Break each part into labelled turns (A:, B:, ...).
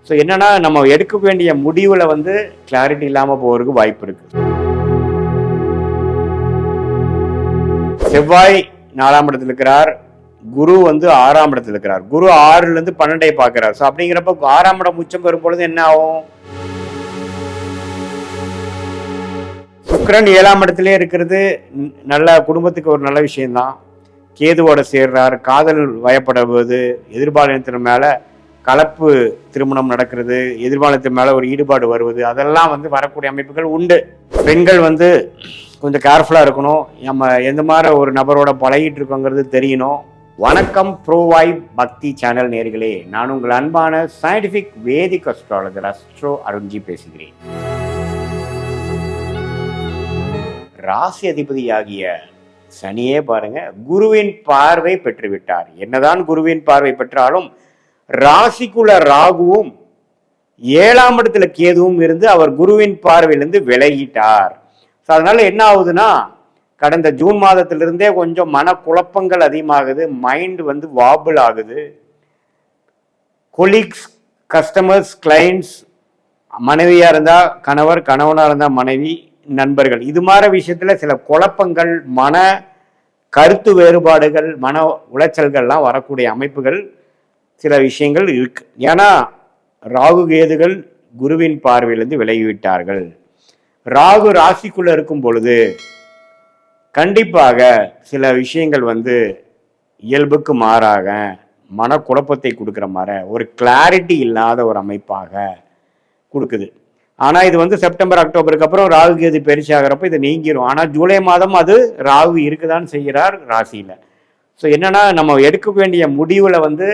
A: So என்னன்னா நம்ம எடுக்க வேண்டிய முடிவில் வந்து கிளாரிட்டி இல்லாமல் போகிறதுக்கு வாய்ப்பு இருக்கு. செவ்வாய் 4ஆம் இடத்துல இருக்கிறார், குரு வந்து 6ஆம் இடத்துல இருக்கிறார். குரு 6லேருந்து 12 பார்க்கிறார். ஸோ அப்படிங்கிறப்ப 6ஆம் இடம் உச்சம் பெறும் பொழுது என்ன ஆகும்? சுக்கிரன் 7ஆம் இடத்திலே இருக்கிறது நல்ல குடும்பத்துக்கு ஒரு நல்ல விஷயம்தான். கேதுவோட சேர்றார், காதல் வயப்படுவது, எதிர்பாலினத்தின் மேல கலப்பு திருமணம் நடக்கிறது, எதிர்பாலினத்தின் மேல ஒரு ஈடுபாடு வருவது, அதெல்லாம் வந்து வரக்கூடிய அமைப்புகள் உண்டு. பெண்கள் வந்து கொஞ்சம் கேர்ஃபுல்லா இருக்கணும். நம்ம எந்த மாதிரி ஒரு நபரோட பழகிட்டு இருக்கோங்கிறது தெரியணும். வணக்கம் ப்ரோவாய் பக்தி சேனல் நேயர்களே, நான் உங்கள் அன்பான சயின்டிபிக் வேதிக் அஸ்ட்ராலஜர் அஸ்ட்ரோ அருண்ஜி பேசுகிறேன். ராசி அதிபதியாகிய சனியே பாருங்க, குருவின் பார்வை பெற்றுவிட்டார். என்னதான் குருவின் பார்வை பெற்றாலும் ராசிக்குள்ள ராகுவும் 7ஆம் இடத்துல கேதுவும் இருந்து அவர் குருவின் பார்வையிலிருந்து விலகிட்டார். அதனால என்ன ஆகுதுன்னா, கடந்த ஜூன் மாதத்திலிருந்தே கொஞ்சம் மனக்குழப்பங்கள் அதிகமாகுது, மைண்ட் வந்து வாபிள் ஆகுது. கொலீக்ஸ், கஸ்டமர்ஸ், கிளைண்ட்ஸ், மனைவியா இருந்தா கணவர், கணவனா இருந்தா மனைவி, நண்பர்கள், இது மாதிரி விஷயத்துல சில குழப்பங்கள், மன கருத்து வேறுபாடுகள், மன உளைச்சல்கள்லாம் வரக்கூடிய அமைப்புகள் சில விஷயங்கள் இருக்கு. ஏன்னா ராகு கேதுகள் குருவின் பார்வையிலிருந்து விலகிவிட்டார்கள். ராகு ராசிக்குள்ள இருக்கும் பொழுது கண்டிப்பாக சில விஷயங்கள் வந்து இயல்புக்கு மாறாக மனக்குழப்பத்தை கொடுக்குற மாதிரி ஒரு கிளாரிட்டி இல்லாத ஒரு அமைப்பாக கொடுக்குது. ஆனா இது வந்து செப்டம்பர் அக்டோபருக்கு அப்புறம் ராகு கேது பயிற்சி ஆகிறப்ப இது நீங்கிரும். ஆனா ஜூலை மாதம் அது ராகு இருக்குதான் செய்கிறார் ராசியில. ஸோ என்னன்னா நம்ம எடுக்க வேண்டிய முடிவுல வந்து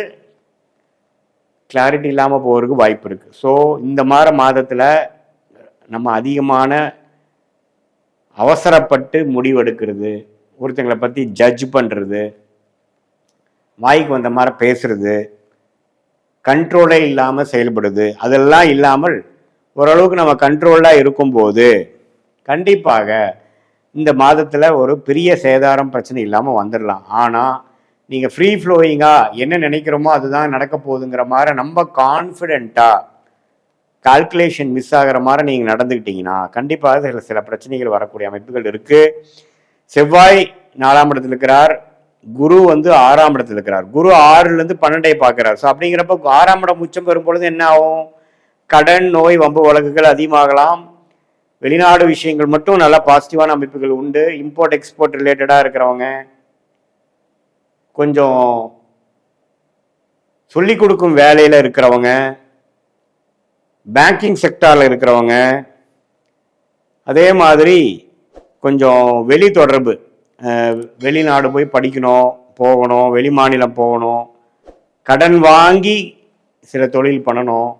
A: கிளாரிட்டி இல்லாமல் போகிறதுக்கு வாய்ப்பு இருக்கு. ஸோ இந்த மாதிரி மாதத்துல நம்ம அதிகமான அவசரப்பட்டு முடிவெடுக்கிறது, ஒருத்தங்களை பற்றி ஜட்ஜ் பண்ணுறது, வாய்க்கு வந்த மாதிரி பேசுறது, கண்ட்ரோலே இல்லாமல் செயல்படுது, அதெல்லாம் இல்லாமல் ஓரளவுக்கு நம்ம கண்ட்ரோலாக இருக்கும்போது கண்டிப்பாக இந்த மாதத்தில் ஒரு பெரிய சேதாரம் பிரச்சனை இல்லாமல் வந்துடலாம். ஆனால் நீங்கள் ஃப்ரீ ஃப்ளோயிங்காக என்ன நினைக்கிறோமோ அதுதான் நடக்க போகுதுங்கிற மாதிரி நம்ம கான்ஃபிடென்ட்டாக கால்குலேஷன் மிஸ் ஆகிற மாதிரி நீங்கள் நடந்துக்கிட்டீங்கன்னா கண்டிப்பாக சில பிரச்சனைகள் வரக்கூடிய அமைப்புகள் இருக்குது. செவ்வாய் 4ஆம் இடத்துல இருக்கிறார், குரு வந்து 6ஆம் இடத்துல இருக்கிறார். குரு 6லேருந்து 12 பார்க்கிறார். ஸோ அப்படிங்கிறப்ப 6ஆம் இடம் உச்சம் பெறும் பொழுது என்ன ஆகும்? கடன், நோய், வம்பு வழக்குகள் அதிகமாகலாம். வெளிநாடு விஷயங்கள் மட்டும் நல்ல பாசிட்டிவான அமைப்புகள் உண்டு. இம்போர்ட் எக்ஸ்போர்ட் ரிலேட்டடாக இருக்கிறவங்க, கொஞ்சம் சொல்லிக் கொடுக்கும் வேலையில் இருக்கிறவங்க, பேங்கிங் செக்டாரில் இருக்கிறவங்க, அதே மாதிரி கொஞ்சம் வெளி தொடர்பு, வெளிநாடு போய் படிக்கணும், போகணும், வெளி மாநிலம் போகணும், கடன் வாங்கி சில தொழில் பண்ணணும்,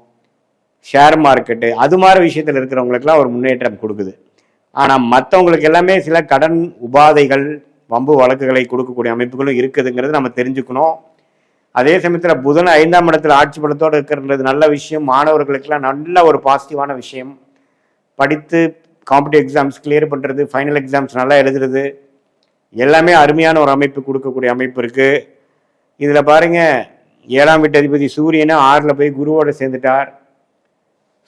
A: ஷேர் மார்க்கெட்டு, அது மாதிரி விஷயத்தில் இருக்கிறவங்களுக்கெல்லாம் ஒரு முன்னேற்றம் கொடுக்குது. ஆனால் மற்றவங்களுக்கு எல்லாமே சில கடன் உபாதைகள், வம்பு வழக்குகளை கொடுக்கக்கூடிய அமைப்புகளும் இருக்குதுங்கிறது நம்ம தெரிஞ்சுக்கணும். அதே சமயத்தில் புதன் 5ஆம் இடத்துல ஆட்சி பலத்தோடு இருக்கிறது நல்ல விஷயம். மாணவர்களுக்கெல்லாம் நல்ல ஒரு பாசிட்டிவான விஷயம். படித்து காம்படிட்டிவ் எக்ஸாம்ஸ் கிளியர் பண்ணுறது, ஃபைனல் எக்ஸாம்ஸ் நல்லா எழுதுறது, எல்லாமே அருமையான ஒரு அமைப்பு கொடுக்கக்கூடிய அமைப்பு இருக்குது. இதில் பாருங்கள், 7ஆம் வீட்டு அதிபதி சூரியனை 6ல் போய் குருவோடு சேர்ந்துட்டார்.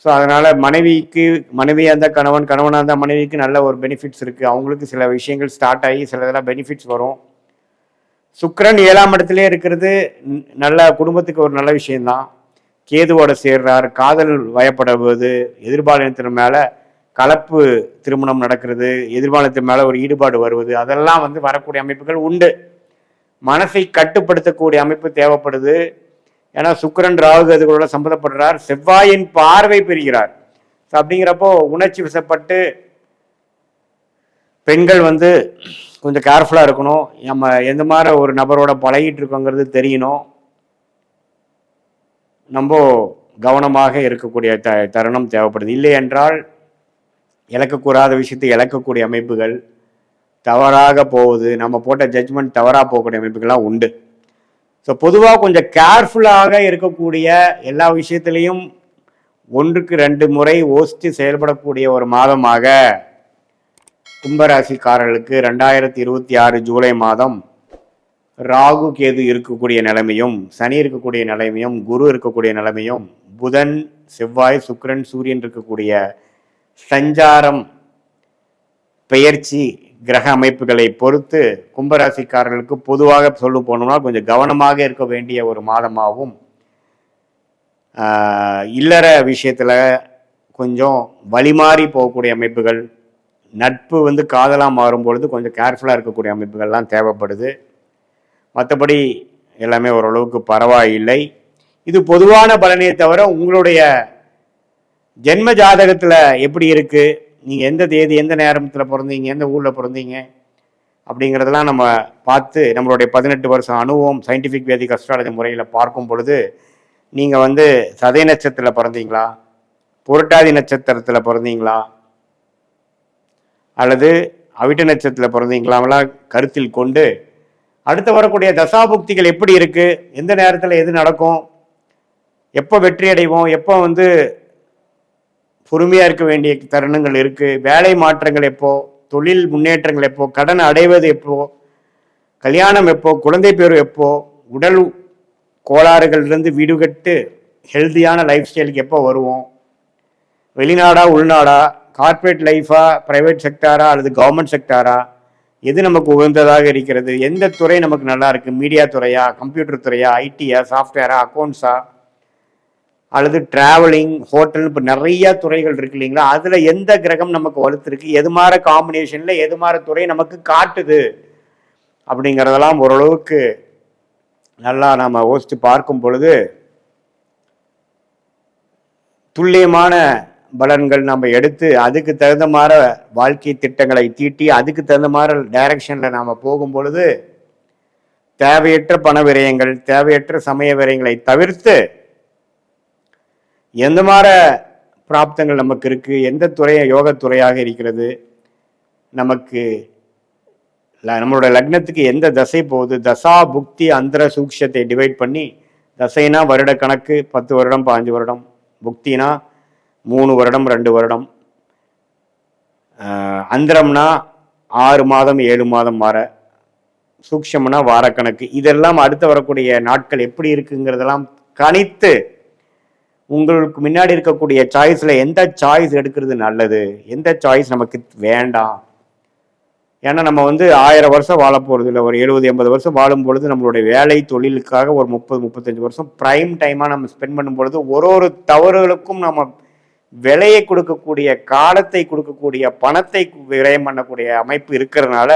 A: ஸோ அதனால் மனைவியாக இருந்தால் கணவன், கணவனாக இருந்தால் மனைவிக்கு நல்ல ஒரு பெனிஃபிட்ஸ் இருக்குது. அவங்களுக்கு சில விஷயங்கள் ஸ்டார்ட் ஆகி சில இதெல்லாம் பெனிஃபிட்ஸ் வரும். சுக்கிரன் 7ஆம் இடத்திலே இருக்கிறது நல்ல குடும்பத்துக்கு ஒரு நல்ல விஷயம்தான். கேதுவோட சேர்றார், காதல் வயப்படுவது, எதிர்பாலினத்தின் மேல கலப்பு திருமணம் நடக்கிறது, எதிர்பாலினத்தின் மேல ஒரு ஈடுபாடு வருவது, அதெல்லாம் வந்து வரக்கூடிய அமைப்புகள் உண்டு. மனசை கட்டுப்படுத்தக்கூடிய அமைப்பு தேவைப்படுது. ஏன்னா சுக்கிரன் ராகு அதுகளோட சம்மந்தப்படுறார், செவ்வாயின் பார்வை பெறுகிறார். ஸோ அப்படிங்கிறப்போ உணர்ச்சி வசப்பட்டு பெண்கள் வந்து கொஞ்சம் கேர்ஃபுல்லாக இருக்கணும். நம்ம எந்த மாதிரி ஒரு நபரோட பழகிட்டு இருக்கோங்கிறது தெரியணும். நம்ம கவனமாக இருக்கக்கூடிய தருணம் தேவைப்படுது. இல்லை என்றால் இழக்கக்கூடாத விஷயத்தை இழக்கக்கூடிய அமைப்புகள், தவறாக போகுது, நம்ம போட்ட ஜட்ஜ்மெண்ட் தவறாக போகக்கூடிய அமைப்புகள்லாம் உண்டு. ஸோ பொதுவாக கொஞ்சம் கேர்ஃபுல்லாக இருக்கக்கூடிய, எல்லா விஷயத்திலையும் 1க்கு 2 முறை யோசித்து செயல்படக்கூடிய ஒரு மாதமாக கும்பராசிக்காரர்களுக்கு 2026 ஜூலை மாதம் ராகு கேது இருக்கக்கூடிய நிலைமையும், சனி இருக்கக்கூடிய நிலைமையும், குரு இருக்கக்கூடிய நிலைமையும், புதன் செவ்வாய், சுக்கிரன், சூரியன் இருக்கக்கூடிய சஞ்சாரம், பெயர்ச்சி, கிரக அமைப்புகளை பொறுத்து கும்பராசிக்காரர்களுக்கு பொதுவாக சொல்ல போனோம்னா கொஞ்சம் கவனமாக இருக்க வேண்டிய ஒரு மாதமாகவும், இல்லற விஷயத்தில் கொஞ்சம் வழிமாறி போகக்கூடிய அமைப்புகள், நட்பு காதலாக மாறும்பொழுது கொஞ்சம் கேர்ஃபுல்லாக இருக்கக்கூடிய அமைப்புகள்லாம் தேவைப்படுது. மற்றபடி எல்லாமே ஓரளவுக்கு பரவாயில்லை. இது பொதுவான பலனே தவிர உங்களுடைய ஜென்ம ஜாதகத்தில் எப்படி இருக்குது, நீங்கள் எந்த தேதி எந்த நேரத்தில் பிறந்தீங்க, எந்த ஊரில் பிறந்தீங்க அப்படிங்கிறதெல்லாம் நம்ம பார்த்து நம்மளுடைய 18 வருஷம் அனுபவம் சயின்டிஃபிக் வேதிக் அஸ்ட்ராலஜி முறையில் பார்க்கும் பொழுது நீங்கள் சதய நட்சத்திரத்தில் பிறந்தீங்களா, புரட்டாதி நட்சத்திரத்தில் பிறந்தீங்களா, அல்லது அவிட்ட நட்சத்திரத்தில் பிறந்தீங்களாமெல்லாம் கருத்தில் கொண்டு அடுத்து வரக்கூடிய தசாபுக்திகள் எப்படி இருக்குது, எந்த நேரத்தில் எது நடக்கும், எப்போ வெற்றி அடைவோம், எப்போ பொறுமையாக இருக்க வேண்டிய தருணங்கள் இருக்குது, வேலை மாற்றங்கள் எப்போ, தொழில் முன்னேற்றங்கள் எப்போ, கடன் அடைவது எப்போ, கல்யாணம் எப்போ, குழந்தை பேர் எப்போ, உடல் கோளாறுகள்லேருந்து வீடுகட்டு ஹெல்த்தியான லைஃப் ஸ்டைலுக்கு எப்போ வருவோம், வெளிநாடா உள்நாடா, கார்ப்பரேட் லைஃபா, ப்ரைவேட் செக்டாரா அல்லது கவர்மெண்ட் செக்டாரா, எது நமக்கு உகந்ததாக இருக்கிறது, எந்த துறை நமக்கு நல்லா இருக்குது, மீடியா துறையா, கம்ப்யூட்டர் துறையா, ஐடியா, சாஃப்ட்வேரா, அக்கௌண்ட்ஸா, அல்லது டிராவலிங், ஹோட்டல், இப்போ நிறைய துறைகள் இருக்கு இல்லைங்களா, அதில் எந்த கிரகம் நமக்கு வலுத்திருக்கு, எது மாதிரி காம்பினேஷனில் எது மாதிரி துறை நமக்கு காட்டுது அப்படிங்கிறதெல்லாம் ஓரளவுக்கு நல்லா நம்ம யோசித்து பார்க்கும் பொழுது துல்லியமான பலன்கள் நம்ம எடுத்து அதுக்கு தகுந்த மாதிரி வாழ்க்கை திட்டங்களை தீட்டி அதுக்கு தகுந்த மாதிரி டைரக்ஷனில் நாம் போகும் பொழுது தேவையற்ற பண விரயங்கள், தேவையற்ற சமய விரயங்களை தவிர்த்து எந்த மாதிரி பிராப்தங்கள் நமக்கு இருக்குது, எந்த துறை யோகத்துறையாக இருக்கிறது, நமக்கு நம்மளோட லக்னத்துக்கு எந்த தசை போகுது, தசா புக்தி அந்தர சூக்ஷத்தை டிவைட் பண்ணி, தசைனா வருட கணக்கு 10 வருடம் 15 வருடம், புக்தினா 3 வருடம் 2 வருடம், அந்தரம்னா 6 மாதம் 7 மாதம் வார, சூக்ஷம்னா வாரக்கணக்கு, இதெல்லாம் அடுத்து வரக்கூடிய நாட்கள் எப்படி இருக்குங்கிறதெல்லாம் கணித்து உங்களுக்கு முன்னாடி இருக்கக்கூடிய சாய்ஸில் எந்த சாய்ஸ் எடுக்கிறது நல்லது, எந்த சாய்ஸ் நமக்கு வேண்டாம். ஏன்னா நம்ம 1000 வருஷம் வாழ போகிறது இல்லை, ஒரு 70-80 வருஷம் வாழும் பொழுது நம்மளுடைய வேலை தொழிலுக்காக ஒரு 30-35 வருஷம் ப்ரைம் டைமாக நம்ம ஸ்பெண்ட் பண்ணும் பொழுது ஒரு தவறுகளுக்கும் நம்ம விலையை கொடுக்கக்கூடிய, காலத்தை கொடுக்கக்கூடிய, பணத்தை விரயம் பண்ணக்கூடிய அமைப்பு இருக்கிறதுனால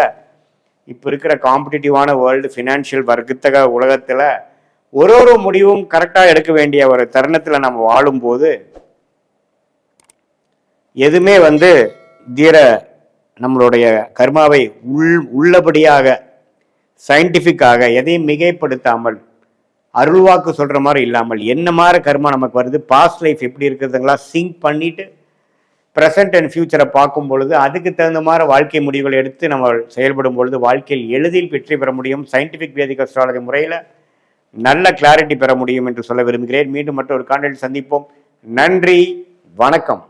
A: இப்போ இருக்கிற காம்படிட்டிவான வேர்ல்டு ஃபினான்ஷியல் வர்த்தக உலகத்தில் ஒரு முடிவும் கரெக்டாக எடுக்க வேண்டிய ஒரு தருணத்தில் நம்ம வாழும்போது எதுவுமே தீர நம்மளுடைய கர்மாவை உள்ளபடியாக சயின்டிஃபிக்காக எதையும் மிகைப்படுத்தாமல் அருள்வாக்கு சொல்கிற மாதிரி இல்லாமல் என்ன மாதிரி கர்மா நமக்கு வருது, பாஸ்ட் லைஃப் எப்படி இருக்கிறதுங்களா சிங்க் பண்ணிட்டு ப்ரெசன்ட் அண்ட் ஃபியூச்சரை பார்க்கும் பொழுது அதுக்கு தகுந்த மாதிரி வாழ்க்கை முடிவுகள் எடுத்து நம்ம செயல்படும் பொழுது வாழ்க்கையில் எளிதில் வெற்றி பெற முடியும். சயின்டிஃபிக் வேதிக் அஸ்ட்ராலஜி முறையில் நல்ல கிளாரிட்டி பெற முடியும் என்று சொல்ல விரும்புகிறேன். மீண்டும் மற்றொரு காணொளியில் சந்திப்போம். நன்றி, வணக்கம்.